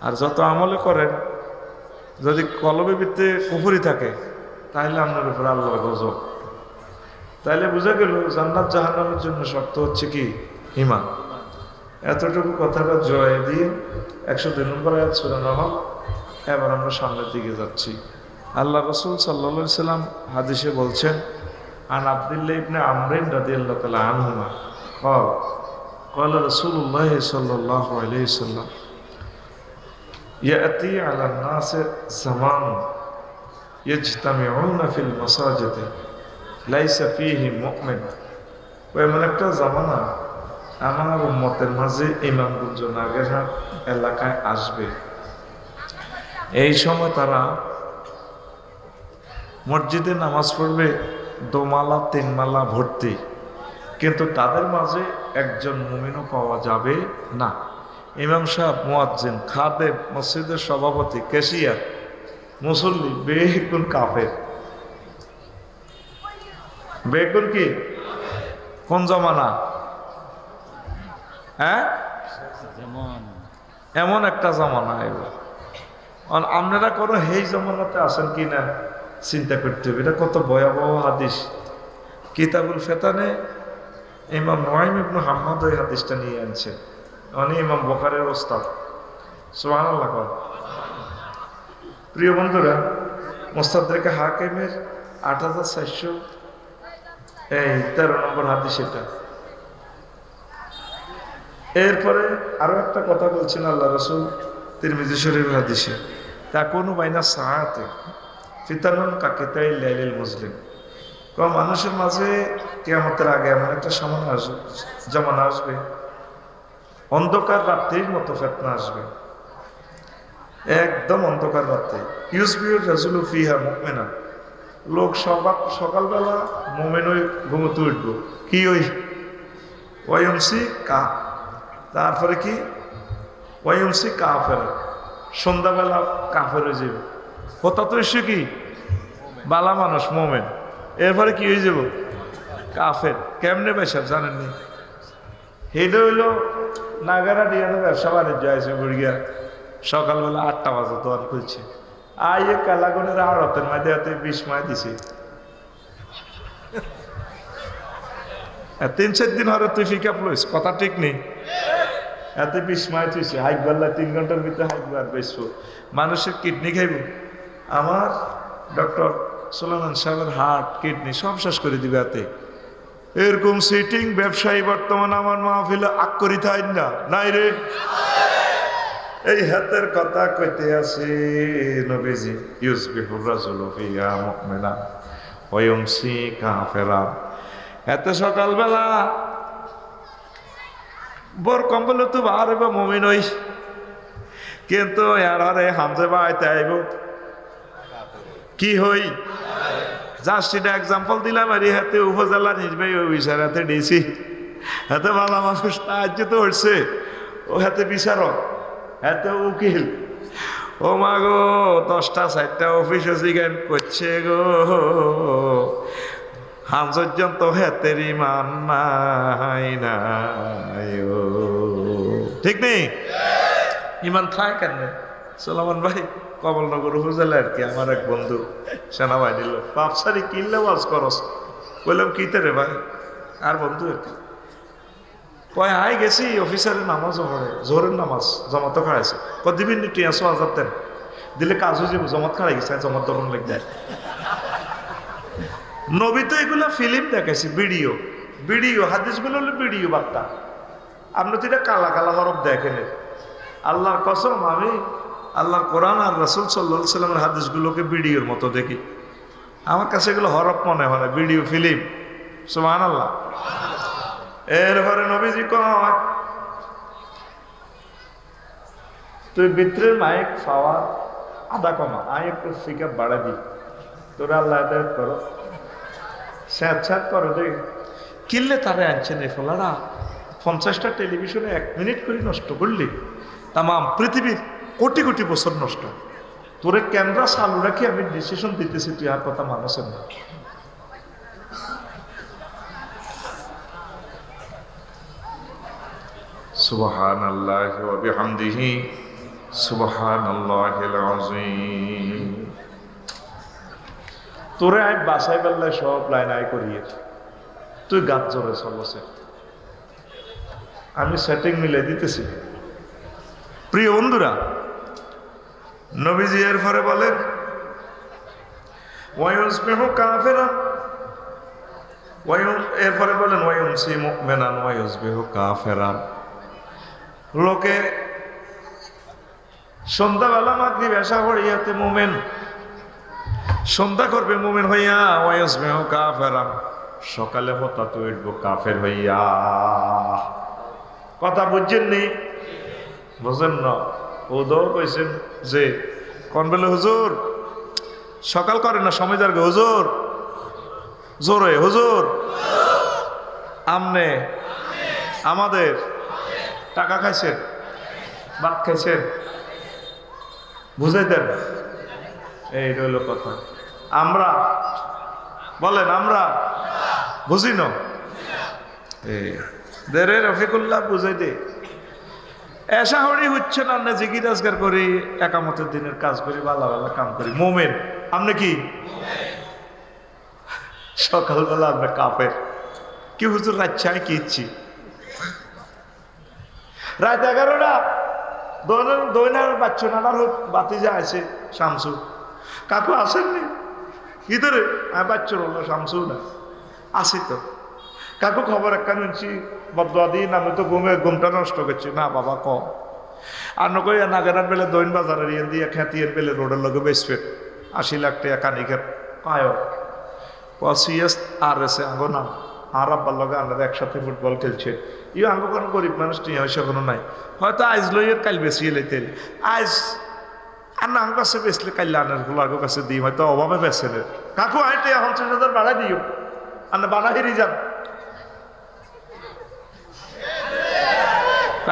আর যত আমলে করেন, যদি কলবে ভিত্তে কুফরি থাকে তাহলে আপনার উপর আল্লাহর গজব। তাইলে বোঝা গেল জান্নাত জাহান্নামের জন্য শর্ত হচ্ছে কি? ঈমান। এতটুকু কথাটা জয় দিয়ে 102 নম্বর আয়াত সূরা নাহল। এবার আমরা সামনের দিকে যাচ্ছি। আল্লাহ রাসূল সাল্লাল্লাহু আলাইহি সাল্লাম হাদিসে বলছেন, আন আব্দুল্লাহ ইবনে আমরিন রাদিয়াল্লাহু তাআলা আনহুমা قال قال رسول الله صلى الله عليه وسلم يأتي على الناس زمان يجتمعون في المساجد ليس فيه مؤمن। এমন একটা জামানা আমার উম্মতের মাঝে ইমামগঞ্জ নাগেরহাট এলাকায় আসবে। এই সময় তারা মসজিদে নামাজ পড়বে, দোমালা তিনমালা ভর্তি, কিন্তু তাদের মাঝে একজন মুমিনও পাওয়া যাবে না। ইমাম সাহেব, মুয়াজ্জিন, খাদেম, মসজিদের সভাপতি, ক্যাশিয়ার, মুসল্লি বেকুন কাফের। বেকুন কি? কোন জমানা? হ্যাঁ, এমন একটা জমানা এবার। আপনারা কোনো এই জমানাতে আসেন কি না চিন্তা করতে হবে। এটা কত ভয়াবহ হাদিস। কিতাবুল ফেতানে ইমাম নুআইম ইবনে হাম্মাদ ওই হাদিসটা নিয়ে আনছে। উনি ইমাম বুখারীর ওস্তাদ। সুবহানাল্লাহ। প্রিয় বন্ধুরা, মুস্তাদরাকে হাকিমের 8413 নম্বর হাদিস এটা। এরপরে আরো একটা কথা বলছেন আল্লাহ রাসূল তিরমিজি শরীফের হাদিসে, তাকুনু বাইনা সাআতে ফিতানুন কাকিতাইল লাইলিল মুসলিম। মানুষের মাঝে কিয়ামতের আগে এমন একটা জামানা আসবে, অন্ধকার রাত্রির মতো ফিতনা আসবে, একদম অন্ধকার রাত্রি। ইউসবিউর রাজুলু ফিহা মুমিনা, লোক সকালবেলা মুমিন হয়ে ঘুমোতে উঠবো, কি ওই ওয়ায়ুমসি কা, তারপরে কি ওয়ায়ুমসি কাফের, সন্ধ্যাবেলা কাফের হয়ে যাবে। কথা তো এসে কি বালা মানুষ মুমিন, এরপরে কি হয়ে যাব? কাফের। কেমনে বেসাব জানেননি? হেডে হইল নাগারা দিয়ে ব্যবসা বাণিজ্য আছে বুড়িয়া, সকালবেলা 8টা বাজে তো আর খুলছে, আইয়ে কালাগনের আড়তের মাঝে হাতে 20 মায় দিছে। 3-4 দিন হরে তুই পিকআপ লইস, কথা ঠিক নেই। এতে 20 মায় তুইছে, হাইক বাল্লা 3 ঘন্টার ভিতরে হাইকবার বেসবো, মানুষের কিডনি খাইব। আমার ডক্টর সুলাইমান সাহেবের হার্ট, কিডনি সব শেষ করে দিবে হাতে। এরকম সিটিং ব্যবসায়ী বর্তমান আমার মাহফিলে আগ করি থাই না নাই রে। এই হাতের কথা কইতে আছে নবীজি, ইউসবিহুর রাজুলু ফিহা মুমিনা ওয়া ইউমসি কাফিরা। এত সকালবেলা বর কম্বল তো বার হইব মুমিন হই, কিন্তু এরারে হামজে বাইতে আইব কি হই। জাস্ট এটা এক্সাম্পল দিলাম। আর হাতে উপজেলা নির্বাহী অফিসার, হাতে ডিসি, হাতে ভালো মানুষ সাহায্য তো হচ্ছে, ও হাতে বিচারক, হাতে উকিল। ও মা গো, 10টা 4টা অফিস জিজ্ঞান করছে গো, হামজর্যন্ত হাতের ইমান নাই নাই, ঠিক নেই? ইমান থাকে কেন? সোলামান ভাই কমলনগর উপজেলা আর কি, আমার এক বন্ধু সেনাবাহিনীর লোক, বাপসারি কিনলে ওয়াজ করস। বললাম কিতে রে ভাই? আর বন্ধু আর কি কয়, আই গেছি অফিসারের নামাজ পড়ে, জোরের নামাজ জমাতো খাড়াইছে, দিবিন নি 300,000 দেন, দিলে কাজ হয়ে যাবে। জমাত খাড়াই গেছে, জমাত ধরন লেগ যায়। নবী তো এগুলো ফিল্ম দেখাইছে, ভিডিও ভিডিও হাদিসগুলো হলো ভিডিও বার্তা। আপনি তো এটা কালা কালা হরফ দেখেন। আল্লাহর কসম, আমি আল্লাহর কোরআন আর রাসূল সাল্লাল্লাহু আলাইহি সাল্লামের হাদিসগুলোকে ভিডিওর মতো দেখি। আমার কাছে এগুলো হরফ মনে হয় না, ভিডিও ফিল্ম। সুবহানাল্লাহ। এরপরে নবীজি কয়, তুই ভিতরের মাইক পাওয়া আদা কমা, আমি একটু ফিকা বাড়া দিই, তোরা আল্লাহ হেদায়েত করো, স্যাঁত করো দেখ। কিনলে তারা আনছেন এই ফলারা 50টা টেলিভিশনে 1 মিনিট করে নষ্ট করলি, তাম পৃথিবীর কোটি কোটি বছর নষ্ট। তোরে ক্যামেরা চালু রাখি আমি ডিসিশন দিতেছি, তুই আর কথা মানুষের না। সুবহানাল্লাহি ওয়া বিহামদিহি সুবহানাল্লাহিল আযীম। তোরে আই বাসাই বেল্লাই সব লাইন আই করিয়ে তুই গাছ জোরে চলছে, আমি সেটিং মিলে দিতেছি। প্রিয় বন্ধুরা, নবীজি এরপরে বলেন ওয়ায়ুসবিহু কাফিরান, এরপরে বলেন ওয়ায়ুমসি মুমিনান ওয়ায়ুসবিহু কাফিরান। লোকে সন্ধ্যাবেলা মাগরিব এশা পড়িয়াতে মুমিন, সন্ধ্যা করবে মুমিন হইয়া, ওয়ায়ুসবিহু কাফিরান, সকালে হঠাৎ উঠবো কাফের হইয়া। কথা বুঝছেন নি? বুঝেন না? ওদও কইছেন যে কোন বলে হুজুর সকাল করে না সময় যার হুজুর জোরে হুজুর আমনে আমাদের টাকা খাইছেন, ভাত খাইছেন, বুঝাই দেন। এই হইল কথা। আমরা বলেন আমরা বুঝি না, দেরে রফিকুল্লাহ বুঝাই দে। এসা হরি হচ্ছে না, আমরা জিগি রাজগার করি, একামতের দিনের কাজ করি, ভালো ভালো কাম করি। মোমেন আপনি কি সকালবেলা আমরা কাপের কি হুজুর রাত কি ইচ্ছি রাত 11টা দৈনার বাচ্চা নানার বাতি যা আছে শামসু কাকু আসেননি ইধরে বাচ্চার হলো শামসু না আসি তো কাকু খবর একটা শুনছি বদুয়া দিন আমি তো ঘুমটা নষ্ট করছি না বাবা ক আর নকই নাগেরার বেলে দৈন বাজারের ইয়ে দিয়ে খ্যাতিয়ের বেলে রোডের লগে বেসপেট 80 লাখ টাকা কানিকের পায় সিএস আর এসে আঙ্গো নাম আর আব্বার লগে আমরা একসাথে ফুটবল খেলছে ইউ আঙ্গো কোনো গরিব মানুষ টিয়া হয়েছে কোনো নাই হয়তো আইজ লইয়ের কাল বেশি এলাইতে আইজ আর না আঙ্গ কাছে বেসলে কাইলে আনের গুলো আগো কাছে দিই হয়তো অভাবে বেসে কাকু আইটে 50,000 বাড়াই দিও আর বানা হেরি যান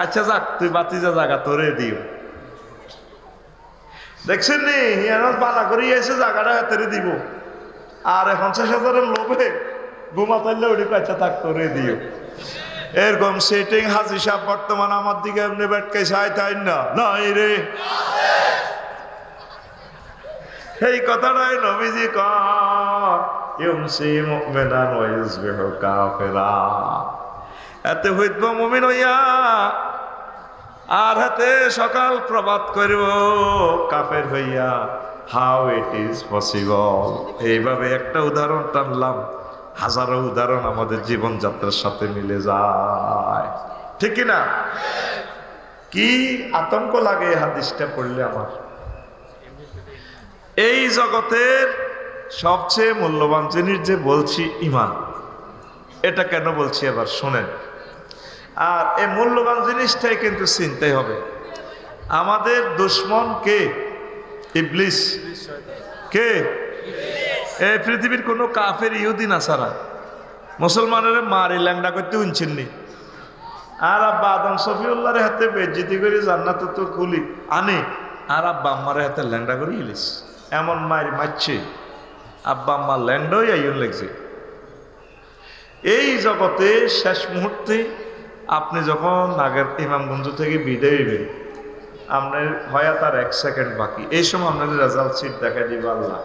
আচ্ছা যাক তুই বাতি যা জায়গা তোরে দিও দেখছেন নি হিয়ানাজ বানা করি এসে জায়গাটা হাতেরে দিব আর 50,000 লোভে ঘুমাতাইলে ওটি কাছে থাক তোরে দিও এরকম সেটিং হাজি সাহেব বর্তমান আমার দিকে এমনি বেটকে চাই তাই না নাই রে এই কথাটাই নবীজি কয় ইউমসি মুমিনান ওয়া ইউসবিহু কাফিরা এতে হইতব মুমিন হইয়া আর হাতে সকাল প্রভাত করিব কাফের হইয়া হাউ ইট ইজ পসিবল এইভাবে একটা উদাহরণ টানলাম হাজারো উদাহরণ আমাদের জীবনযাত্রার সাথে মিলে যায় ঠিক না কি আতঙ্ক লাগে হাদিসটা পড়লে আমার এই জগতের সবচেয়ে মূল্যবান জিনিস যে বলছি ঈমান এটা কেন বলছি এবার শুনেন আর এই মূল্যবান জিনিসটাই কিন্তু চিনতেই হবে আমাদের দুশমন কে ইবলিস কে এই পৃথিবীর কোনো কাফের ইহুদি নাসারা মুসলমানের মারি ল্যাংডা করতে শুনছেননি আর আব্বা আদম শফিউল্লাহর হাতে বেজ্জিতি করে জান্নাতে তো খুলি আনে আর আব্বা আম্মার হাতে ল্যাংডা করে ইলিস এমন মারছে আব্বা আম্মা ল্যাংডাই আইন লাগছে এই জগতে শেষ মুহূর্তে আপনি যখন আগের ইমামগঞ্জ থেকে বিদায় হইবেন আপনার হয়া তার 1 সেকেন্ড বাকি এই সময় আপনাদের রেজাল্ট সিট দেখা দিবে আল্লাহ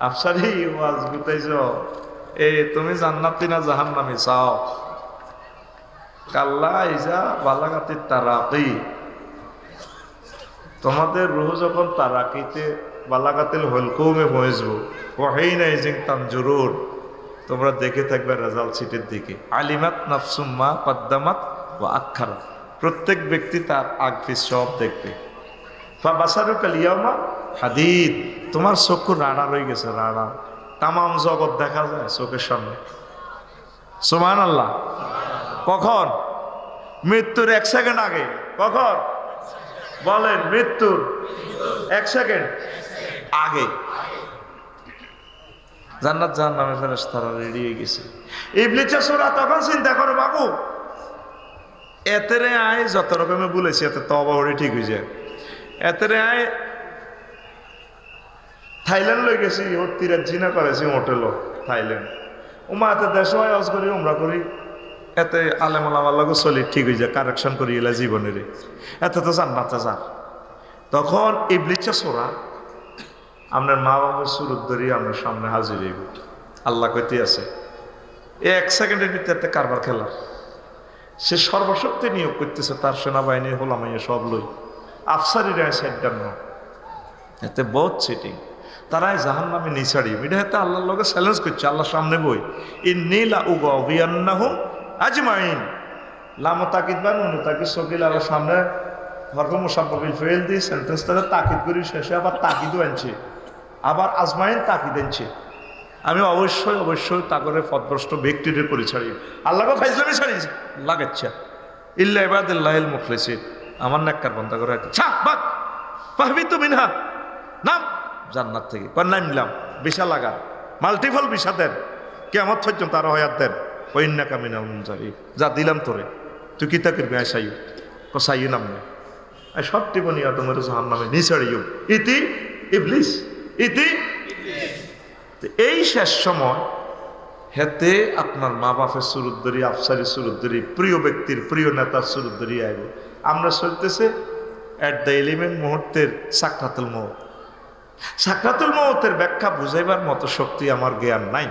আফসারি ওয়াজ গুতাইছ এই তুমি জান্নাতি না জাহান্নামী চাও কাল্লা ইজা বালাগাতি তারাকি তোমাদের রুহ যখন তারাকিতে বালাগাতিল হুলকুমে পৌঁছবো ওয়াহিনা ইজিং তানজুরুন তোমরা দেখে থাকবে রেজাল্ট সিটের দিকে আলিমাত নাফসুম মা কদ্দামাত ওয়া আখারাত প্রত্যেক ব্যক্তি তার আগ-পিছ সব দেখবে ফাবাসারুকাল ইয়াউমা হাদিদ তোমার চক্ষু রাড়া রয়ে গেছে রাড়া তামাম জগৎ দেখা যায় চোখের সামনে সুবহানাল্লাহ কখন মৃত্যুর 1 সেকেন্ড আগে কখন বলেন মৃত্যুর 1 সেকেন্ড আগে জান্নাত জাহান্নামের ফেরেশতারা রেডি হয়ে গেছে ইবলিসের সূরা তখন চিন্তা করে বাবু এতেরে আয় যত রকমে বলেছি এতে তওবা করে ঠিক হয়ে যায় এতেরে আয় থাইল্যান্ড লই গেছি ওর তীরের জিনা করেছি হোটেল থাইল্যান্ড উমা এতে দেশ হয় অজ করি উমরা করি এতে আলেম ওলামার লগে চলি ঠিক হয়ে যায় কারেকশন করি এলা জীবনের এতে তো জান্নাতে যা তখন ইবলিসে সোরা আপনার মা বাবার সুরত ধরি আপনার সামনে হাজির হইব। আল্লাহ কইতে আছে এক সেকেন্ডের ভিতরে কারবার খেলা। সে সর্বশক্তি নিয়োগ করতেছে তার সেনাবাহিনী হোলামাইয়া সব লই আফসারিরা সেডান্ন এতে বহুত সিটিং তারাই জাহান নামে নিছাড়ি এটা হাতে আল্লাহর লগে চ্যালেঞ্জ করছে। আল্লাহ সামনে বই ইন্নীলা উগাবিয়ান্নাহুম আজমাইন লামো তাকিদ বা নুন তাকিদ সকিল আল্লাহ সামনে হরফ মুসাব্বাবিল ফেল দিয়ে সেন্টেন্সটাকে তাকিদ করি শেষে আবার তাকিদও আনছে, আবার আজমাইন তাকিদ আনছে। আমি অবশ্যই অবশ্যই তাগরে পথভ্রষ্ট ব্যক্তিদের করে ছাড়ি আল্লাহকে ফাইজলামি ছাড়িয়েছে লাগাচ্ছা ইল্লা ইবাদিল্লাহিল মুখলিসিন আমার নাক্কার বন্ধ করে ছাক বাক পাহবি তো মিনহা নাম জান্নাত থেকে কন্যা নিলাম বিশা লাগা মাল্টিপল বিশা দেন কেমন পর্যন্ত আরো হয়াত দেন ওইন্না কামিনা মুনজারি যা দিলাম তোরে তুই কি তা করবি আইসাইও কসাইও নাম নেই আই সব টিপনি তোমার জাহান নামে নিছাড়িও ইতি ইবলিস ইতি। এই শেষ সময় হেতে আপনার মা বাপের সুরুদ্দরি আফসারি সুরুদ্দরি প্রিয় ব্যক্তির প্রিয় নেতার সুরুদ্দরি আইব। আমরা চলতেছে এট দ্য এলিমেন্ট মুহূর্তের সাকরাতুল মউত। সাকরাতুল মউতের ব্যাখ্যা বুঝাইবার মতো শক্তি আমার জ্ঞান নাই।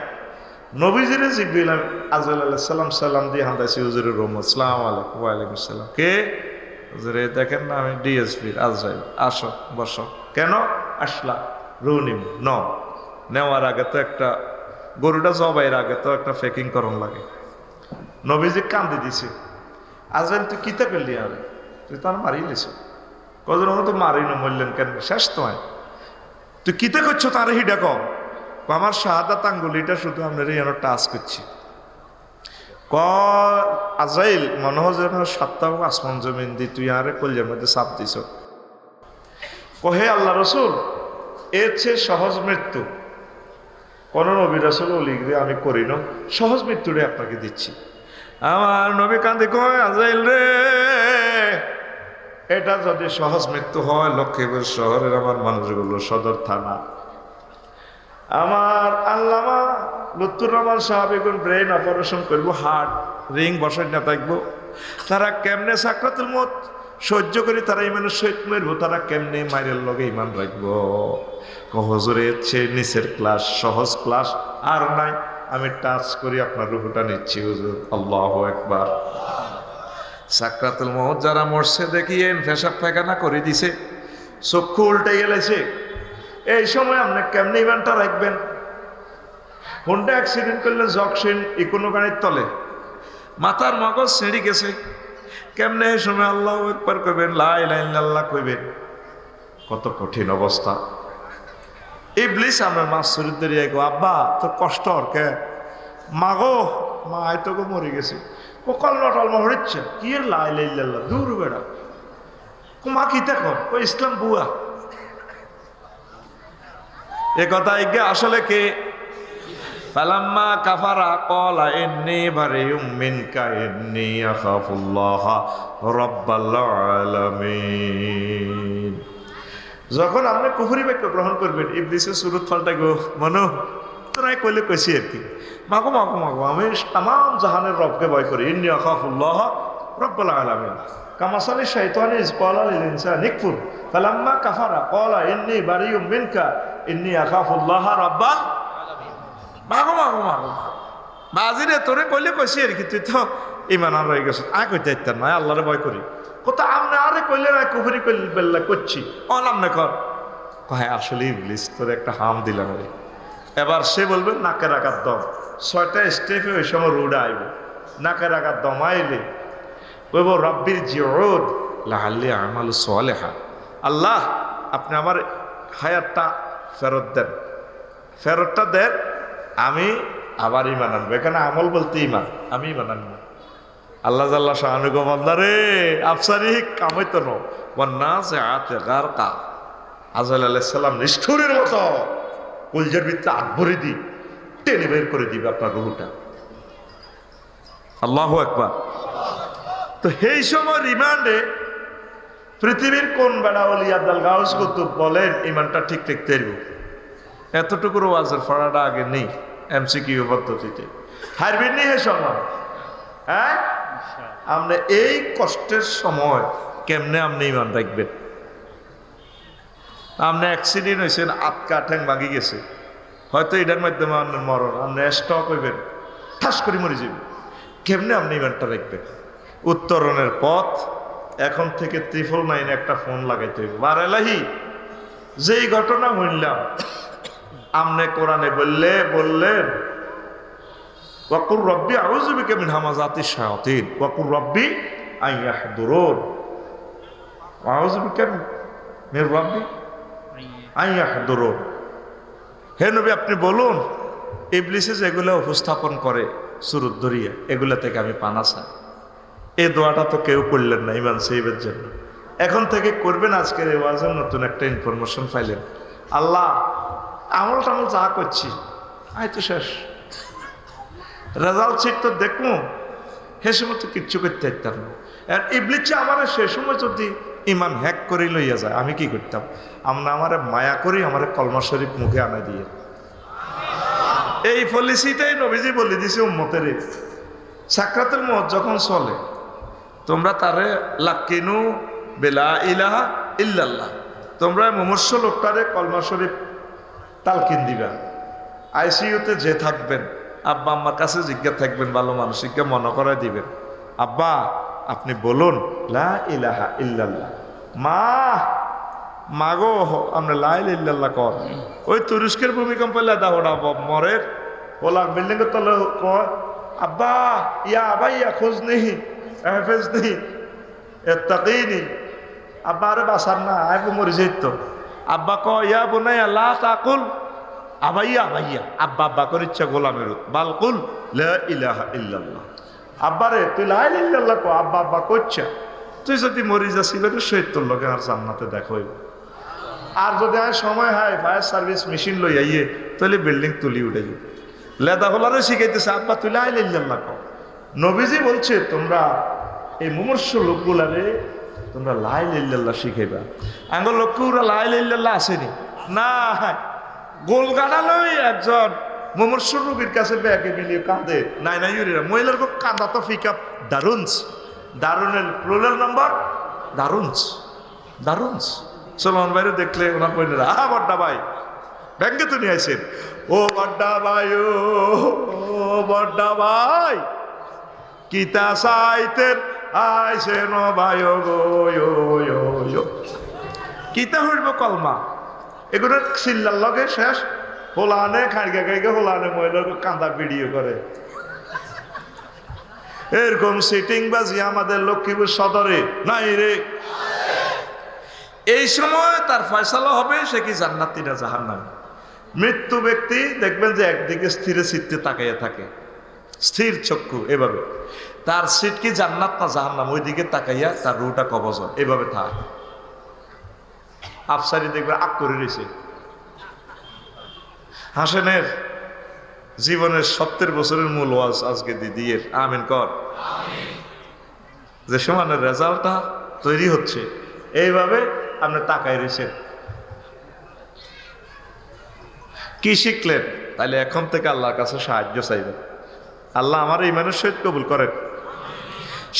নবীজিরে জিবরিল আজরাইল আলাইহিস সালাম সালাম দিয়ে হামদাইছি হুজুরের রহমত আসসালামু আলাইকুম ওয়া আলাইকুম আসসালাম। কে হুজুরে দেখেন না আমি ডিএসপির আজরাইল আসো বসো। কেন আসলা রুনিম ন নেওয়ার আগে তো একটা গরুটা জবাইয়ের আগে তো একটা ফেকিং করণ লাগে। নবীজি কান্দি দিছে আজরাইল তুই কিতা করলি আরে তুই তো আর মারিয়ে নিছ কজন তো মারি না মরলেন কেন শেষ তোমায় তুই কিতা করছো তার হিডা কম আমার শাহাদাত আঙ্গুলিটা শুধু আপনার যেন টাচ করছি ক আজরাইল মনে হয় যেন সাতটা আসমান জমিন দি তুই আরে কলজের মধ্যে চাপ দিছ কহে আল্লাহ রসুল এর চেয়ে সহজ মৃত্যু কোন নবী রাসূল লিখবে আমি করি না সহজ মৃত্যুরে আপনাকে দিচ্ছি। আমার নবী কান্দে কয় আজরাইল রে এটা যদি সহজ মৃত্যু হয় লক্ষ্মীপুর শহরের আমার মানুষগুলো সদর থানা আমার আল্লামা লুৎফুর রহমান সাহেব এখন ব্রেন অপারেশন করবো হার্ট রিং বসাই না থাকবো তারা কেমনে সাকরাতুল মউত সহ্য করি তারা ইমানের সহিত মরবো তারা কেমনে মায়ের লগে ইমান রাখবো। হুজুরের চেয়ে নিচের ক্লাস সহজ ক্লাস আর নাই আমি টাচ করি আপনার রুহটা নিচ্ছি হুজুর আল্লাহু আকবার। সাকরাতুল মউত যারা মরছে দেখিয়েন পেশাব পায়খানা করে দিছে চক্ষু উল্টে গেলেছে এই সময় আপনি কেমনে ইমানটা রাখবেন। হোন্ডা অ্যাক্সিডেন্ট করলে জকশন ইকোনো গাড়ির তলে মাথার মগজ ছিঁড়ি গেছে কেমনে এই সময় আল্লাহু আকবার কইবেন লা ইলাহা ইল্লাল্লাহ কইবেন কত কঠিন অবস্থা। ইবলিস আমার মা শরীর গো আব্বা তোর কষ্ট আর কে মাগো মা হয়তো গো মরে গেছে ও কলমা টলমা হরিচ্ছে কি এর লা ইলাহা ইল্লাল্লাহ দূর বেড়া মা কি দেখো ও ইসলাম বুয়া এ কথা ইগে আসলে কে ফালাম্মা কাফারা ক্বালা ইন্নী বারিউম মিনকা ইন্নী আখাফুল্লাহ রাব্বাল আলামিন। যখন আপনি কুফরি বাক্য গ্রহণ করবেন ইবলিসের সুরত ফালটা গো মনো তোরাই কইলে কইছি আর কি মাগো মাগো মাগো আমি তাম জাহানের রবকে ভয় করি ইন্নী আখাফুল্লাহ রাব্বাল আলামিন। কামাসালি শাইতানি ইজ ক্বালা লিল ইনসানি ইকফুর ফালাম্মা কাফারা ক্বালা ইন্নী বারিউম মিনকা ইন্নী আখাফুল্লাহ রাব্বাল মাগো মাগো মাগো বাজিরে তোরে কইলে কইছি আর কি তুই তো ইমান আর রয়ে গেছ আয় কইতে ইত্যার নয় আল্লাহরে ভয় করি কোথা আমনে আরে কইলে না কুফরি কইলে বেল্লা করছি অনামনে কর কয় আসলে ইবলিস তোর একটা হাম দিলাম রে। এবার সে বলবে নাকের আঘাত দম 6টা স্টেপে ওই সময় রোড আইবে নাকের আঘাত দম আইলে কইব রব্বির জিউদ লাআল্লি আমালু সালিহা আল্লাহ আপনি আমার হায়াতটা ফেরত দেন ফেরতটা দেন আমি আবার ইমান আনবো। এখানে আমল বলতে ইমান আমি ইমান আনবো। আল্লাহ জাল্লা শাহানুগ বান্দারে আফসারি কামাইতো না সে আতে গারকা আজরাইল আলাইহিস সালাম নিষ্ঠুরের মতো কলজের ভিতরে হাত ভরে দি টেনে বের করে দিবে আপনার রুহটা। আল্লাহু আকবার। তো এই সময় রিমান্ডে পৃথিবীর কোন বেড়া ওলি আব্দুল গাউস কুতুব বলেন ইমানটা ঠিক রাখতে পারবো এতটুকুর ওয়াজের ফড়াটা আগে নেই এমসিকিউ পদ্ধতিতে হারবেন নি হে সময় হ্যাঁ আপনি এই কষ্টের সময় কেমনে আপনি ইমান রাখবেন আপনি অ্যাক্সিডেন্ট হয়েছেন, আটকা ঠ্যাং ভাঙি গেছে, হয়তো এটার মাধ্যমে আপনার মরণ, আপনি স্টক হইবেন, ঠাস করে মরে যাবেন। কেমনে আপনি ইমানটা রাখবেন? উত্তরণের পথ এখন থেকে 999 একটা ফোন লাগাইতে হইবে। বারেলাহি যেই ঘটনা হইলাম, আমনে কোরআনে বললেন ওয়াকুর রব্বি আউযু বিকা মিন হামাযাতিশ শায়াতিন ওয়াকুর রব্বি আন ইয়াহদুরুন। আউযু বিকা মির রব্বি আন ইয়াহদুরুন। হে নবী, আপনি বলুন ইবলিসে যেগুলো উপস্থাপন করে সুরত দরিয়া, এগুলা থেকে আমি পানা চাই। এই দোয়াটা তো কেউ করলেন না ইমান সাহেবের জন্য। এখন থেকে করবেন। আজকের এই ওয়াজের নতুন একটা ইনফরমেশন পাইলেন, আল্লাহ আমল টামল যা করছি আয় তো শেষ, রেজাল্ট শিট তো দেখবো, সে সময় তো কিচ্ছু করতে পারতাম না। আর ইবলিসে আমার সে সময় যদি ইমান হ্যাক করে লইয়া যায়, আমি কি করতাম? আমার মায়া করি, আমার কলমা শরীফ মুখে আনা দিয়ে। এই পলিসিটাই নবীজি বলে দিছে উম্মতের। সাকরাতুল মউত যখন চলে, তোমরা তারে লাকিনু বিলা ইলাহা ইল্লাল্লাহ, তোমরা মুমূর্ষ লোকটারে কলমা শরীফ তালকিন দিবা। আইসিইউতে যে থাকবেন, আব্বা আম্মার কাছে জিজ্ঞা থাকবেন, ভালো মানসিককে মনে করাই দিবেন, আব্বা আপনি বলুন লা ইলাহা ইল্লাল্লাহ। মাগো আমরা লা ইলাহা ইল্লাল্লাহ কর। ওই তুরস্কের ভূমিকম্প লাদা ওটা মরে ওলা বিল্ডিং এর তলে কয়, আব্বা ইয়া আবাইয়া খোঁজ নেই, হেফেজ নেই, এত্তাকিনি। আব্বা আরে বাসার না, আয় মরে যেত। আব্বা ক ইয়া বুনাইয়া লা তাকুল আবাইয়া আবাইয়া, আব্বা আব্বা করে ইচ্ছা গোলামের বালকুল লা ইলাহা ইল্লাল্লাহ। আব্বারে তুই লা ইলাহা ইল্লাল্লাহ ক, আব্বা আব্বা করছা। তুই যদি মরি যাচ্ছি শহীদ তোর লগে আর জান্নাতে দেখা হইব। আর যদি আর সময় হয় ফায়ার সার্ভিস মেশিন লই আইয়ে, তাহলে বিল্ডিং তুলি উঠে যাবে। লেদা হলারে শিখাইতেছে, আব্বা তুই লা ইলাহা ইল্লাল্লাহ ক। নবীজি বলছে তোমরা এই মুমূর্ষ লোকগুলারে তোমরা লা ইলাহা ইল্লাল্লাহ শিখাইবা। আঙ্গুল লক্ষ্যরা লা ইলাহা ইল্লাল্লাহ আসেনি না, গোলগাড়া লই একজন মুমূর্ষ রোগীর কাছে ব্যাগে মিলিয়ে কাঁদে, নাই নাই ইউরিরা মহিলার কাঁদা তো ফিকাপ দারুনস, দারুনের প্লুরাল নাম্বার দারুনস, দারুনস। সলমান ভাইরে দেখলে ওনার বোনেরা, বড্ডা ভাই ব্যাংকে তো নিয়ে আসেন, ও বড্ডা ভাই, ও বড্ডা ভাই কিতা সাইতের আইসেন ভাই গো, কিতা হইব কলমা এগুলো চিল্লার লগে শেষ। হোলানে খাইগে খাইগে হোলানে মহিলার কান্দা ভিডিও করে। এরকম সিটিং বাজি আমাদের লক্ষ্মীপুর সদরে নাই রে। এই সময় তার ফয়সালা হবে সে কি জান্নাতি না জাহান্নামী। মৃত্যু ব্যক্তি দেখবেন যে একদিকে স্থিরে চিত্তে তাকাইয়া থাকে, স্থির চক্ষু এভাবে, তার সিট কি জান্নাত না জাহান্নাম ওই দিকে তাকাইয়া তার রুটা কবজ এভাবে থাক। আফসারি দেখবে আগ করে রয়েছে। হাসেনের জীবনের 70 বছরের মূল ওয়াজ আজকে দিদির আমিন কর। যে সমানের রেজাল্টটা তৈরি হচ্ছে এইভাবে আপনি তাকাই রয়েছেন। কি শিখলেন? তাহলে এখন থেকে আল্লাহর কাছে সাহায্য চাইবেন। আল্লাহ আমার ইমানের সহিত কবুল করেন।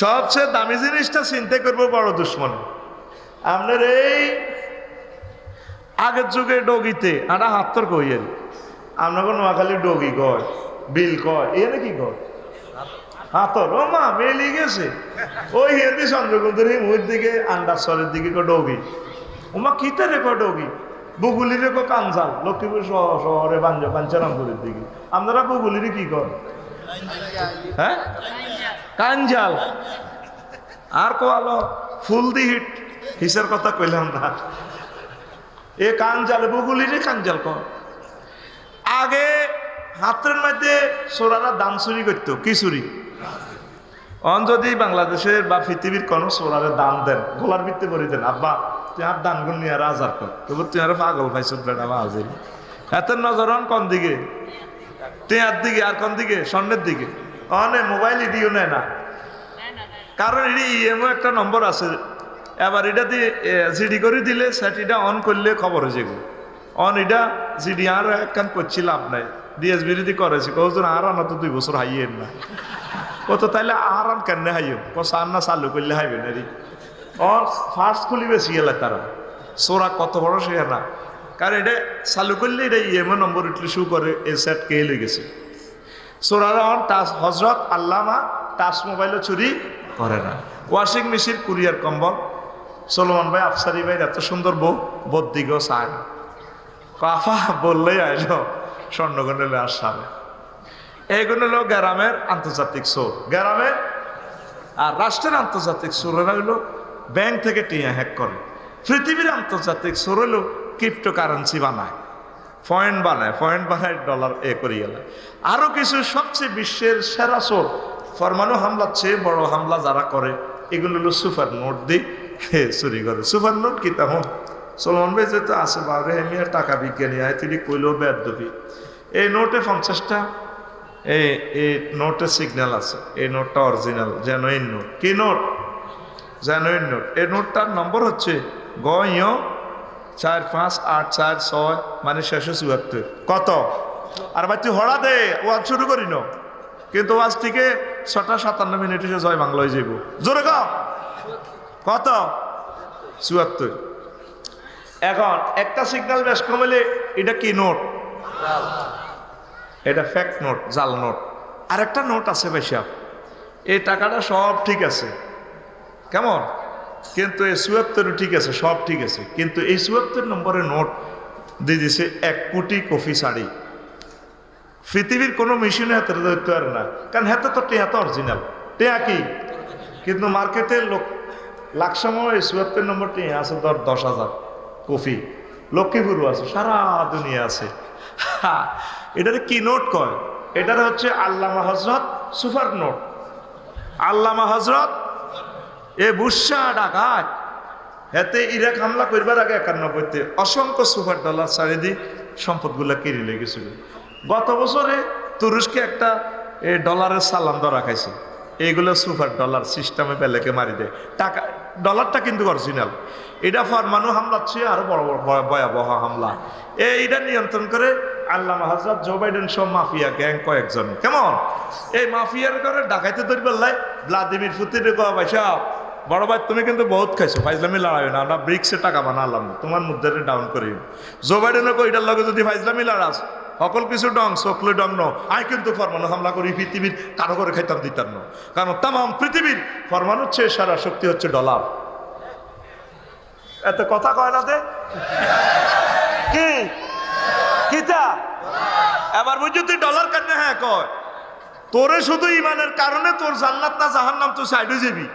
সবচেয়ে দামি জিনিসটা চিন্তা করবো বড় দুশ্মন। আপনার এই আগের যুগে ডগিতে আনা হাত্তর কইয়ের, আপনাকে নোয়াখালী ডগি কয়, বিল কয়, এ নাকি কয় হাতর। ও মা বেলি গেছে ওই হেদি চন্দ্রগুন্দের মুর দিকে আন্ডারসরের দিকে কয় ডগি। ওমা কিতে রে কয় ডগি, বুগুলিরে কয় কাঞ্জাল। লক্ষ্মীপুর শহরে বাঞ্চারামপুরের দিকে আপনারা বুগুলিরে কি কয়? হ্যাঁ কাঞ্জাল। আর কোয়ালো ফুল দি হিট হিসের কথা কইলাম না, এ কাঞ্জাল বুগুলিরে কাঞ্জাল কয়। আগে হাতের মধ্যে সোরারা দাম চুরি করতো। কি চুরি? অন যদি বাংলাদেশের বা পৃথিবীর কোনো সোরারে দাম দেন, গোলার ভিত্তি করে দেন, আব্বা তুই আর দান গুণ নিয়ে আর হাজার কর, তবু তুই আর পাগল পাইছ বেটা হাজির। হাতের নজর অন কোন দিকে? টেয়ার দিকে। আর কোন দিকে? স্বর্ণের দিকে। অনে মোবাইল ইডিও নেয় না, কারণ এটি ইএমও একটা নম্বর আছে। এবার এটা দিয়ে জিডি করে দিলে সেটা অন করলে খবর হয়ে যাবে। অন এটা জিডি আর একখান করছি লাভ নাই, ডিএস বিরোধী করেছে কজন আর আনা তো 2 বছর হাইয়েন না কত, তাইলে আর আন কেন হাইও কসান না চালু করলে হাইবে না রি। অন ফার্স্ট খুলি বেশি গেলে তারা সোরা কত বড় সে না, কারণ এটা চালু করলে এটা ইএমও নম্বর উঠলে শু করে এই সেট কে লই গেছে। সোরার টাচ হজরত আল্লামা টাচ মোবাইলও চুরি করে না। ওয়াশিং মেশিন, কুরিয়ার কম্বল, সলমান ভাই আফসারি ভাই এত সুন্দর বউ বদিকেও চায় না। কাফা বললেই আইল স্বর্ণগণের আসামে। এইগুলো হলো গ্রামের আন্তর্জাতিক চোর, গ্রামের। আর রাষ্ট্রের আন্তর্জাতিক চোরেরা হইল ব্যাংক থেকে টিয়া হ্যাক করে। পৃথিবীর আন্তর্জাতিক চোর হইল ক্রিপ্টো কারেন্সি বানায়, পয়েন্ট বানায় ডলার করি গেল। আরও কিছু সবচেয়ে বিশ্বের সেরা চোর, পরমাণু হামলার চেয়ে বড় হামলা যারা করে এগুলো হলো সুপার নোট দিয়ে চুরি করে। সুপার নোট কি তখন সলমান ভাই যেহেতু আছে বাবরে হেমিয়া টাকা বিজ্ঞানী আয়, তিনি কইলেও বেদবি। এই নোটে 50টা এই নোটের সিগন্যাল আছে। এই নোটটা অরিজিনাল জেনুইন নোট। কি নোট? Genuine note. এই নোটটার নম্বর হচ্ছে গ 4 5 8 4 6 মানে 674। কত? আর ভাই তুই হড়া দে, ওয়াজ শুরু করি ন, কিন্তু ওয়াজ থেকে 6টা 57 মিনিট এসে জয় বাংলা হয়ে যাইব। জোরে ক কত? 74। এখন একটা সিগন্যাল বেশ কমলে এটা কি নোট? এটা ফ্যাক্ট নোট, জাল নোট। আর একটা নোট আছে ভাইসাব, এই টাকাটা সব ঠিক আছে, কেমন, কিন্তু এই 74 ঠিক আছে, সব ঠিক আছে, কিন্তু এই 74 নম্বরের নোট দিয়ে দিছে 1 কোটি কফি শাড়ি। পৃথিবীর কোনো মেশিনে হাতে ধরতে পারে না, কারণ হাতে তো টেহা তো অরিজিনাল, টেহা কি, কিন্তু মার্কেটের লোক লাখ সময় 74 নম্বর টেহা আছে 10,000 কফি। লক্ষ্মীপুরও আছে, সারা দুনিয়া আছে। এটার কি নোট কয়? এটার হচ্ছে আল্লামা হজরত সুপার নোট। আল্লামা হজরত এ বুসা ডাকাত এতে ইরাক হামলা করবার আগে 91-তে অসংখ্য সুপার ডলার ছাড়ে দিয়ে সম্পদগুলা কেড়ে লেগেছিল। গত বছরে তুরস্কে একটা ডলারের সালাম ধরা খাইছে। এইগুলো সুপার ডলার সিস্টেমে বেলেকে মারি দেয় টাকা। ডলারটা কিন্তু অরিজিনাল। এটা পরমাণু হামলার চেয়ে আরো বড় ভয়াবহ হামলা। এইটা নিয়ন্ত্রণ করে আল্লামা হযরত জো বাইডেন সব মাফিয়া গ্যাং কয়েকজনে। কেমন এই মাফিয়ার করে ডাকাইতে ধরবার লাই ভ্লাদিমির পুতিনের কয় পয়সা বড় ভাই তুমি কিন্তু বহুত খাইছো, ফাইজলামি লড়াই না, আমরা ব্রিক্সে টাকা বানালাম তোমার মুদ্রা ডাউন করি। জো বাইডেনও কই এটার লগে যদি ফাইজলামি লড়াস সকল কিছু ডং সকলে ডং ন আই কিন্তু পরমাণু হামলা করি পৃথিবীর কারো করে খাইতাম দিতাম না, কারণ তাম পৃথিবীর পরমাণুর চেয়ে সারা শক্তি হচ্ছে ডলার। এত কথা কয় না দে কি কিতা এবার বুঝছো তুই ডলার কেন? হ্যাঁ কয় তোরে শুধু ইমানের কারণে তোর জান্নাত না জাহান্নাম তুই সাইডে যাবি।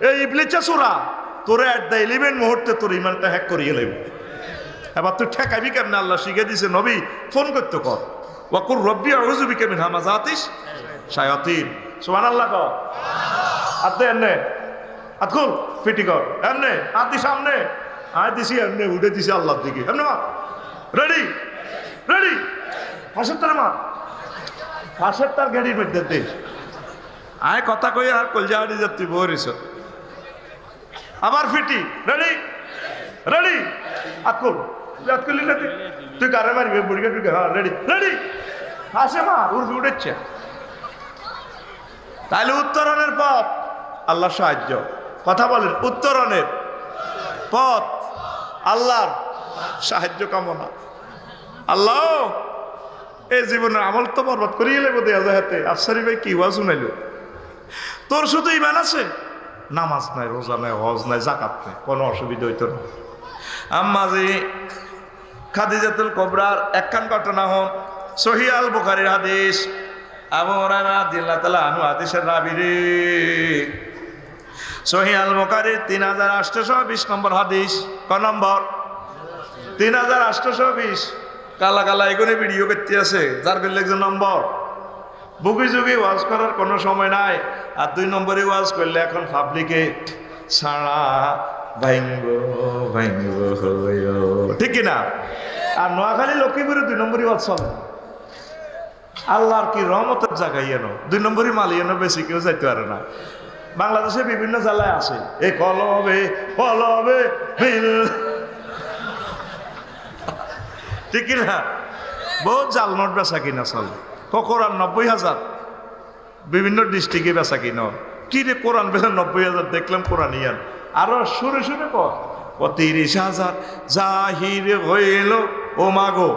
এই ইবলিসা সূরা তোরে এট দ্য 11 মুহূর্তে তোর ইমানটা হ্যাক করিয়ে লইব। এবার তুই ঠেকাবি কেমনে? আল্লাহ শিখে দিছে নবী ফোন করতে কর ওয়াকুর রব্বি আউযু বিকা মিন হামাযাতিস শায়াতিন। সুবহানাল্লাহ কও হাত দে এনে হাত খুল ফিটি কর এনে হাত দি সামনে আয় দিছি এমনি উঠে দিছি আল্লাহর দিকে এমনি মা রেডি রেডি ফাঁসের তার মা ফাঁসের তার গাড়ির মধ্যে দে আয় কথা কই আর কলজা হাড়ি যাত্রী বহরিস আবার ফিটি রেডি রেডি হাত খুল হাত খুললি না তুই কারে মারবি বুড়িকে টুকে হ্যাঁ রেডি রেডি আসে মা উর্ফি উঠেছে। তাহলে উত্তরণের পথ আল্লাহ সাহায্য। কথা বলেন উত্তরণের পথ আল্লাহর সাহায্য কামনা। আল্লাহ এই জীবনের আমল তো বরবাদ করিয়ে লেবো দেয়া যায় হাতে। আফসারি ভাই কি ওয়াজ শুনাইল? তোর শুধু ইমান আছে, নামাজ নাই, রোজা নাই, হজ নাই, জাকাত নাই, কোনো অসুবিধা হইতো না। আম্মাজি খাদিজাতুল কুবরার একখান ঘটনা হন সহিহ আল বুখারীর হাদিস। আবু হুরায়রা রাদিয়াল্লাহু তাআলা আনহু হাদিসের রাবী রে। সহিহ আল বুখারীর 3820 নম্বর হাদিস। ক নম্বর? 3820। কালা কালা এগুলো ভিডিও করতে আছে যার করলে একজন নম্বর। বুকি যুগে ওয়াজ করার কোনো সময় নাই। আর 2 নম্বরে ওয়াজ করলে এখন পাবলিকে ছাড়া ভাইঙ্গ ভাইঙ্গ ঠিক কিনা? আর নোয়াখালী লক্ষ্মীপুরে 2 নম্বরই ওয়াজ চলে। আল্লাহর কি রহমতের জায়গা ইয়েনো 2 নম্বরই মাল ইয়েনো বেশি কেউ যাইতে পারে না। বাংলাদেশে বিভিন্ন জেলায় আছে এই কলবে কলবে ঠিক কিনা? বহুত জাল নোট বেচা কিনা চলে। কোরআন 90,000 বিভিন্ন ডিস্ট্রিক্টে বেচা কিনা। কি রে কোরআন বেচা 90,000 দেখলাম কোরআন ইয়ান আরো সুরে সুরে কর ও 30,000 জাহির হইল ও মাগো,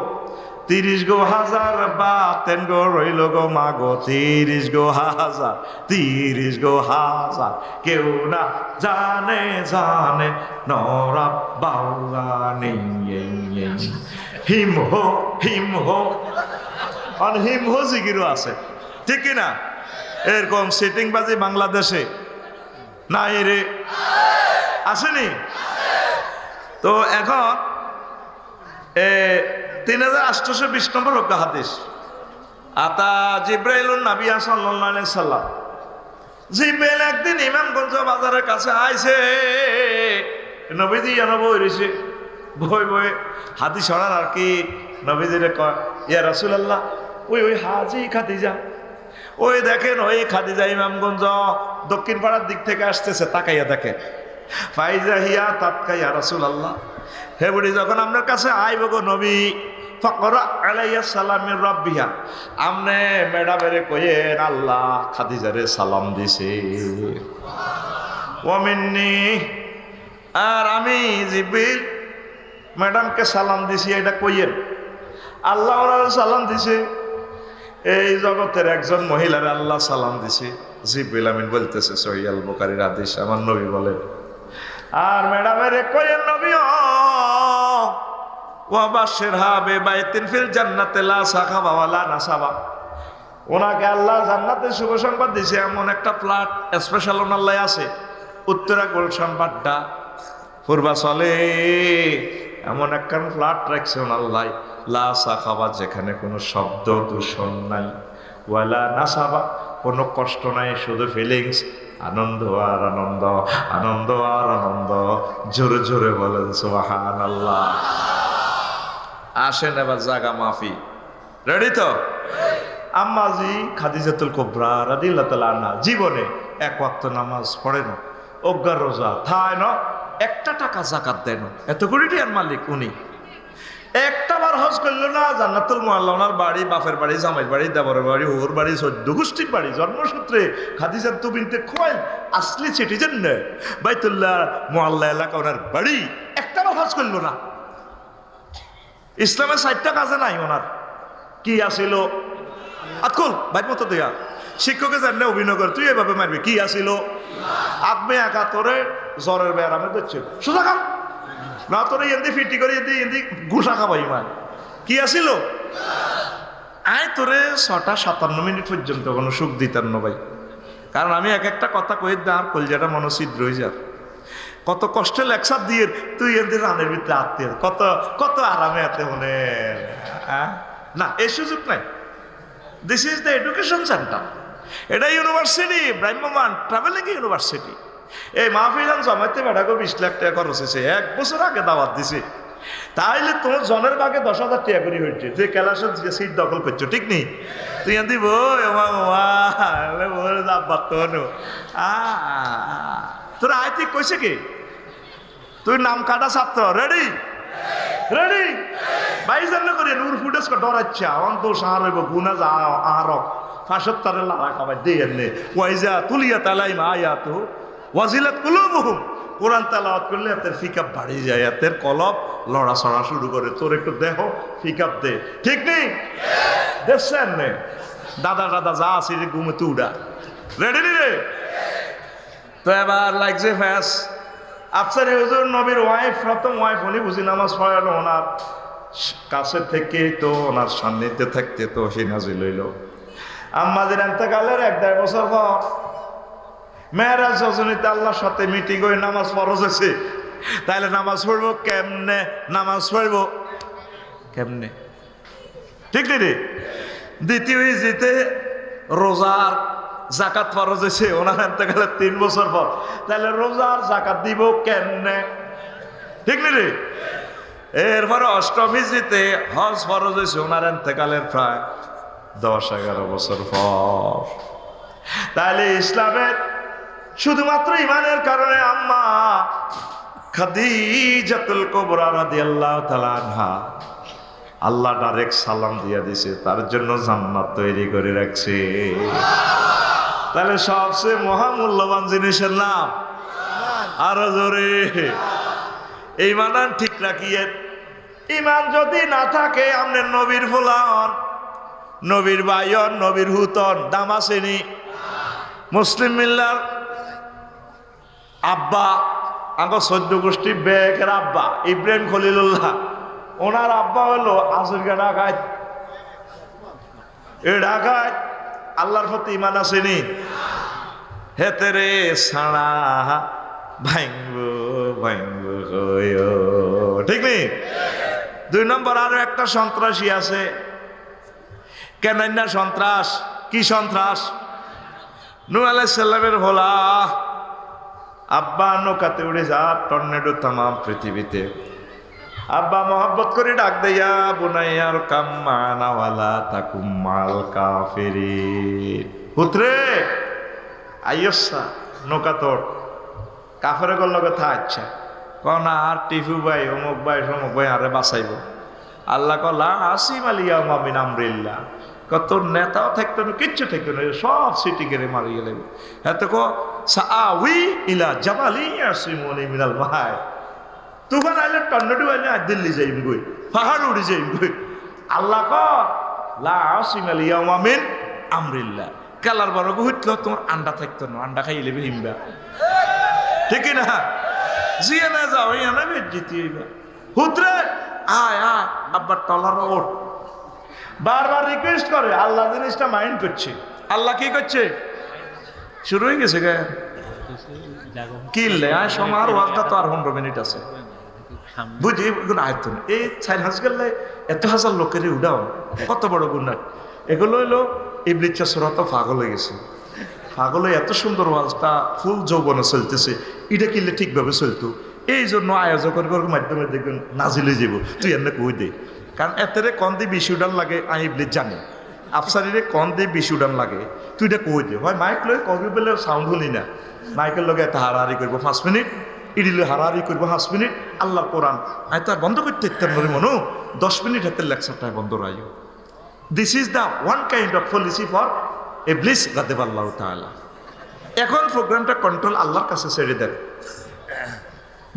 30 গো হাজার বাতেন গো রইল গো মাগো, 30 গো হাজার, 30 গো হাজার, কেউ না জানে জানে নরা বাউলানি। হিম হো হিম হো, আর হিম হো জিগিরও আছে, ঠিক কিনা? এরকম সিটিং বাজি বাংলাদেশে নাই রে, আসেনি? তো এখন 3820 নম্বর হাদিস, আতা জিব্রাইলুন নবী সাল্লাল্লাহু আলাইহি সাল্লাম, জিব্রাইল একদিন ইমামগঞ্জ বাজারের কাছে আইছে, নবীজি বই রইছে, বই বই হাদিস ছড়ার আর কি, নবীজিরে কয় ইয়া রাসূলুল্লাহ, ওই হাজি খাদিজা, ওই দেখেন ওই খাদিজা ইমামগঞ্জ দক্ষিণ পাড়ার দিক থেকে আসতেছে, তাকাইয়া দেখে, ফাইজা হিয়া তাতকা ইয়া রাসূলুল্লাহ, হে বুড়ি যখন আপনার কাছে আইব গো নবী, ফাকরা আলাইয়া সালামির রাব্বিহা, আমনে ম্যাডামেরে কইেন আল্লাহ খাদিজারে সালাম দিছে, ওয়া মিন্নি, আর আমি জিবরিল ম্যাডামকে সালাম দিছি, এটা কইেন আল্লাহ ওনারে সালাম দিছে, এই জগতের একজন মহিলার আল্লাহ সালাম দিছে। জিবরিল আমিন বলতেছে, সহিহ আল বুখারীর হাদিস, আমার নবী বলেন, আর ম্যাডামের কইেন নবী ওয়া বাশশিরহা বিবাইতিন ফিল জান্নাতি লা সাখাবা ওয়ালা নাসাবা, ওনাকে আল্লাহ জান্নাতে শুভ সংবাদ দিছে, এমন একটা ফ্ল্যাট স্পেশাল ওনাল্লাই আছে, উত্তরা গুলশান বাড্ডা পূর্বাচলে, এমন একটা ফ্ল্যাট রাখছে ওনাল্লাই, লা সাখাবা, যেখানে কোনো শব্দ দূষণ নাই, ওয়ালা নাসাবা, কোনো কষ্ট নাই, শুধু ফিলিংস, আনন্দ আর আনন্দ, আনন্দ আর আনন্দ, জোরে জোরে বলেন সুবহানাল্লাহ। আসেন এবার জাগা মাফি, রেডি তো? আম্মাজি খাদিজাতুল কুবরা রাদিয়াল্লাহু তাআলা আনহা জীবনে এক ওয়াক্ত নামাজ পড়ে না, অজ্ঞা রোজা থায় না, একটা টাকা যাকাত দেন, এত কোটি টাকার মালিক উনি, একটা বার হজ করলো না, জান্নাতুল মুআল্লা, ওনার বাড়ি, বাপের বাড়ি, জামাইয়ের বাড়ি, দেবরের বাড়ি, ওর বাড়ি, 14 গোষ্ঠীর বাড়ি, জন্মসূত্রে খাদিজাত বিনতে খুয়াইল, আসলি সিটিজেন নে, বাইতুল্লাহ মুআল্লা এলাকা ওনার বাড়ি, একটা বার হজ করলো না। ইসলামের 60টা কাজে নাই ওনার, কি আসিল? আতকুল ভাই মতো দেয়া শিক্ষকের জানলে অভিনয় করে, তুই এভাবে মারবি, কি আসিল? আপনি একা তোরে জ্বরের ব্যারামে দিচ্ছে, সোজা কাম না, তোরে এমনি ফিটি করে এমনি ঘুষা খাবাই মার, কি আসিল? আয় তোরে 6টা 57 মিনিট পর্যন্ত কোনো সুখ দিতাম না ভাই, কারণ আমি এক একটা কথা কই আর কলজাটা মনছিদ্র হয়ে যা, কত কষ্টে লেকচার দিয়ে তুই এমনি রানের ভিতরে আত্মীয়, কত কত আরামে আতে মনে না, এই সুযোগ নাই। This is the education centre, এটা ইউনিভার্সিটি, ব্রাহ্মমান ট্রাভেলিং ইউনিভার্সিটি। এই মাহফিলান জমাইতে বেড়াগো 20 লাখ টাকা খরচ হয়েছে, 1 বছর আগে দাওয়াত দিছে, তাইলে তোমার জনের ভাগে 10,000 টাকা করে হয়েছে, তুই ক্যালাসের সিট দখল করছো, ঠিক নেই? তুই এমনি তোরা আয় ঠিক কইছে কি, তুই নাম কাটা ছাত্র, রেডি রেডি ভাই জানলে করি নূর ফুটেজ ডরাচ্ছা অন্ত সাহার হইব গুনা যা আহারক ফাঁসত্তারে লারা খাবার দিয়ে এনে ওয়াইজা তুলিয়া তালাই আয়াত ওয়াজিলাত কুলুবুহুম, কোরআন তেলাওয়াত করলে এতের ফিকাপ বাড়ি যায়, এতের কলব লড়াছড়া শুরু করে, তোর একটু দেহ ফিকাপ দে, ঠিক নেই? দেখছেন নে দাদা দাদা যা আছে রে ঘুমে তু উড়া, রেডি রে? তো এবার লাগছে ফ্যাস আফসারি হুজুর নবীর ওয়াইফ, প্রথম ওয়াইফ, উনি বুঝি নামাজ পড়ালো, ওনার কাছে থেকে তো ওনার সান্নিধ্যে থাকতে তো সেই নাজিল হইল। আম্মাদের এতেকালের 1-1.5 বছর পর মেয়েরাজ রজনীতে আল্লাহর সাথে মিটিং হয়ে নামাজ ফরজ হয়েছে, তাইলে নামাজ পড়বো কেমনে? নামাজ পড়বো কেমনে, ঠিক রে? দ্বিতীয় জিতে রোজার জাকাত ফরজ হয়েছে ওনার এতেকালের 3 বছর পর, তাহলে রোজার জাকাত দিব কেমনে, ঠিক রে? এরপরে অষ্টমী জিতে হজ ফরজ হয়েছে ওনার এতেকালের প্রায় 10-11 বছর পর। তাহলে ইসলামের শুধুমাত্র ইমানের কারণে আম্মা খাদিজাতুল কুবরা রাদিয়াল্লাহু তাআলা আনহা আল্লাহ ডাইরেক্ট সালাম দিয়া দিছে, তার জন্য জান্নাত তৈরি করে রাখছে। তাহলে সবচেয়ে মহামূল্যবান জিনিসের নাম আরো জোরে, ইমান ঠিক রাখিয়ে। ইমান যদি না থাকে আপনি নবীর ফুলান, নবীর ভাইয়ন, নবীর হুতন, দাম আসেনি। মুসলিম মিল্লার আব্বা, আগে 14 গোষ্ঠী বেকের আব্বা ইব্রাহিম খলিলুল্লাহ, ওনার আব্বা হলো আজুরগা ঢাকায়। এ ঢাকায় আল্লাহর প্রতি ইমান আসেনি। হেতেরে ছাড়া ভাইঙ্গ ভাইঙ্গ, ঠিক নেই? 2 নম্বর আরো একটা সন্ত্রাসী আছে। কেন না সন্ত্রাস? কি সন্ত্রাস? নূহ আলাইহিস সালামের হোলা আব্বা নৌকাতে উড়ে যা, টর্নেডো তামাম পৃথিবীতে। আব্বা মহব্বত করে ডাক দেয়া, বুনাইয়ার কাম্মানা ওয়ালা তাকুম মাল কাফিরিন। পুত্রে আইয়সা নৌকা তোর, কাফেরে গল লগে থা। আচ্ছা কন আর টিফু ভাই অমুক ভাই সমুক ভাই আরে বাঁচাইব। আল্লাহ কলা আসিম আলিয়া মামিন আমরিল্লাহ, কত নেতাও থাকতো না, কিচ্ছু থাকতো না, সব সিটি গেড়ে মারি গেলে। হ্যাঁ তো সাআউই ইলা জাবালি ইয়াসিমুনি মিনাল মাই। তুফান আইলে, টর্নেডো আইলে আর দিল্লি যাইম গই, পাহাড় উড়ে যাইম গই। আল্লাহ ক লা আসিম আলিয়া মামিন আমরিল্লাহ। কালার বড় হইতল তোমার আন্ডা থাকতো না, আন্ডা খাইলে হিমবা, ঠিক না? জিয়ে না যাও না বেজ্জিতি হইবা। হুতরে আয় আয় আব্বার টলার ওঠ। বারবার রিকোয়েস্ট করে, আল্লাহ জিনিসটা মাইন্ড করছে। আল্লাহ কি করছে? শুরু হয়ে গেছে গে কিনলে আয় সমার ওয়াজটা তো আর 15 মিনিট আছে, বুঝি এগুলো আয়ত্ত না। এই 4 হাজার গেলে এত হাজার লোকের উড়াও, কত বড় গুণা। এগুলো হইলো ইবলিস সুরাত পাগল হয়ে গেছে। পাগল হয়ে এত সুন্দর ওয়াজটা ফুল যৌবনে চলতেছে, এটা কিনলে ঠিকভাবে চলতো। এই জন্য আয়োজকের মাধ্যমে দেখবেন নাজিল হয়ে যাব, তুই এনে কই দে। কারণ এতেরে কন দিয়ে 20 উডান লাগে, ইবলিস জানে। আফসারিরে কন দিয়ে 20 উডান লাগে, তুই এটা কই দে। হয় মাইক লই কবি বলে সাউন্ড শুনি না, মাইকের লগে এত হারাহারি করবো 5 মিনিট, ইডিলে হারাহারি করবো 5 মিনিট। আল্লাহর কোরআন আয় তো আর বন্ধ করতে ইত্যার মনে মনো 10 মিনিট হাতের লেকচারটায় বন্ধ রাইও। This is the one kind of policy for ইবলিস গাদাবাল্লাহু তাআলা। এখন প্রোগ্রামটা কন্ট্রোল আল্লাহর কাছে ছেড়ে দেন।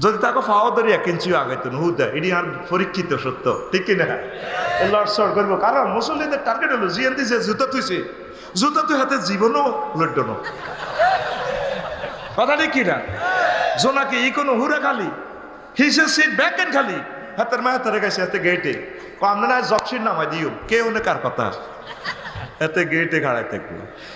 যদি তাকে ফাওয়া ধরি 1 ইঞ্চিও আগাইতো না, হুদা এটি আর পরীক্ষিত সত্য, ঠিক কিনা? লড়সড় করবো, কারণ মুসল্লিদের টার্গেট হলো জিয়ান্তি যে জুতা তুইছে, জুতা তুই হাতে জীবনও লড়ল কথা, ঠিক কিনা? জোনাকে ই কোনো হুরা খালি হিসে সিট ব্যাক এন্ড খালি হাতের মা হাতের কাছে হাতে গেটে আমরা না জকশির নামাই দিও, কেউ না কার কথা এতে গেটে খাড়াই থাকবে।